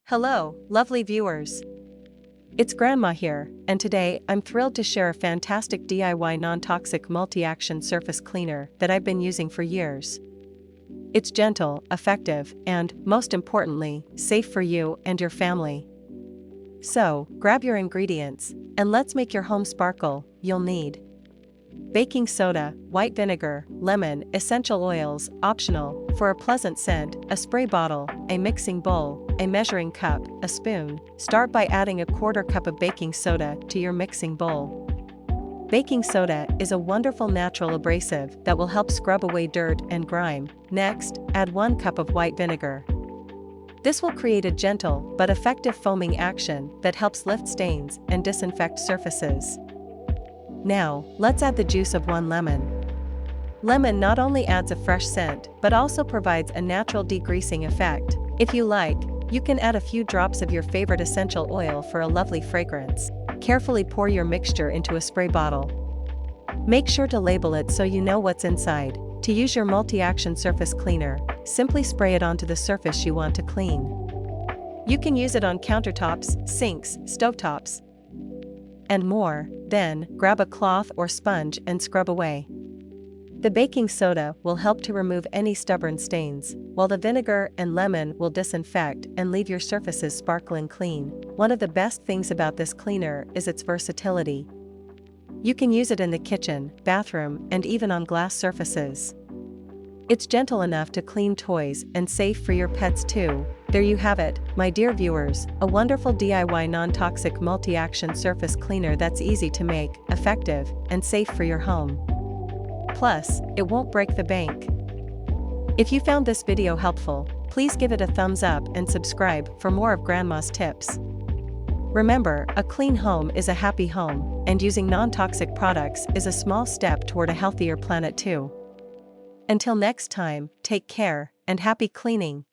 Hello, lovely viewers. It's Grandma here, and today I'm thrilled to share a fantastic DIY non-toxic multi-action surface cleaner that I've been using for years. It's gentle, effective, and, most importantly, safe for you and your family. So, grab your ingredients, and let's make your home sparkle. You'll need baking soda, white vinegar, lemon, essential oils, optional, for a pleasant scent, a spray bottle, a mixing bowl, a measuring cup, a spoon. Start by adding a quarter cup of baking soda to your mixing bowl. Baking soda is a wonderful natural abrasive that will help scrub away dirt and grime. Next, add 1 cup of white vinegar. This will create a gentle but effective foaming action that helps lift stains and disinfect surfaces. Now, let's add the juice of 1 lemon. Lemon not only adds a fresh scent but also provides a natural degreasing effect. If you like, you can add a few drops of your favorite essential oil for a lovely fragrance. Carefully pour your mixture into a spray bottle. Make sure to label it so you know what's inside. To use your multi-action surface cleaner, simply spray it onto the surface you want to clean. You can use it on countertops, sinks, stovetops, and more. Then, grab a cloth or sponge and scrub away. The baking soda will help to remove any stubborn stains, while the vinegar and lemon will disinfect and leave your surfaces sparkling clean. One of the best things about this cleaner is its versatility. You can use it in the kitchen, bathroom, and even on glass surfaces. It's gentle enough to clean toys and safe for your pets too. There you have it, my dear viewers, a wonderful DIY non-toxic multi-action surface cleaner that's easy to make, effective, and safe for your home. Plus, it won't break the bank. If you found this video helpful, please give it a thumbs up and subscribe for more of Grandma's tips. Remember, a clean home is a happy home, and using non-toxic products is a small step toward a healthier planet too. Until next time, take care, and happy cleaning!